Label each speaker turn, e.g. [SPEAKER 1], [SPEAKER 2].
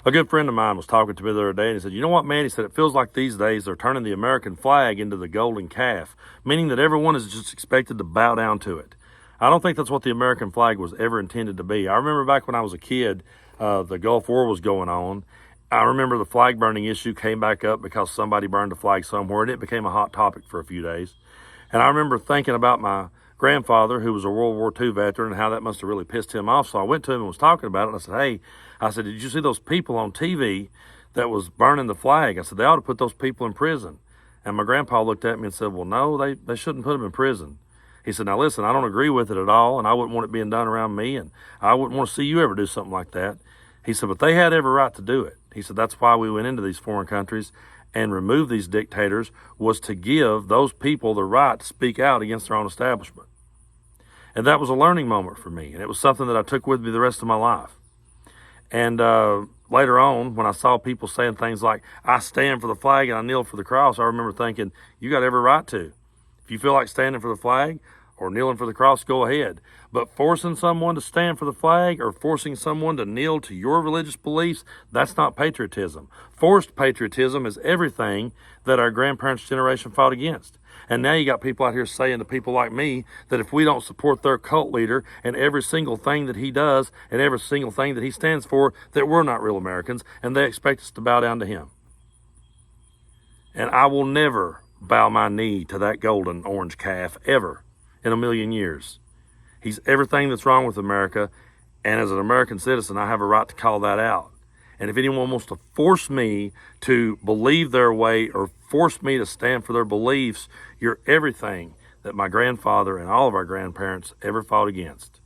[SPEAKER 1] A good friend of mine was talking to me the other day, and he said, you know what, man? He said, it feels like these days they're turning the American flag into the golden calf, meaning that everyone is just expected to bow down to it. I don't think that's what the American flag was ever intended to be. I remember back when I was a kid, the Gulf War was going on. I remember the flag burning issue came back up because somebody burned a flag somewhere, and it became a hot topic for a few days. And I remember thinking about my grandfather, who was a World War II veteran, and how that must have really pissed him off. So I went to him and was talking about it, and I said, hey, did you see those people on TV that was burning the flag? I said, they ought to put those people in prison. And my grandpa looked at me and said, well, no, they shouldn't put them in prison. He said, now listen, I don't agree with it at all, and I wouldn't want it being done around me, and I wouldn't want to see you ever do something like that. He said, but they had every right to do it. He said, that's why we went into these foreign countries and removed these dictators, was to give those people the right to speak out against their own establishment. And that was a learning moment for me, and it was something that I took with me the rest of my life. And later on, when I saw people saying things like, I stand for the flag and I kneel for the cross, I remember thinking, you got every right to. If you feel like standing for the flag or kneeling for the cross, go ahead. But forcing someone to stand for the flag or forcing someone to kneel to your religious beliefs, that's not patriotism. Forced patriotism is everything that our grandparents' generation fought against. And now you got people out here saying to people like me that if we don't support their cult leader and every single thing that he does and every single thing that he stands for, that we're not real Americans, and they expect us to bow down to him. And I will never bow my knee to that golden orange calf ever in a million years. He's everything that's wrong with America, and as an American citizen, I have a right to call that out. And if anyone wants to force me to believe their way or force me to stand for their beliefs, you're everything that my grandfather and all of our grandparents ever fought against.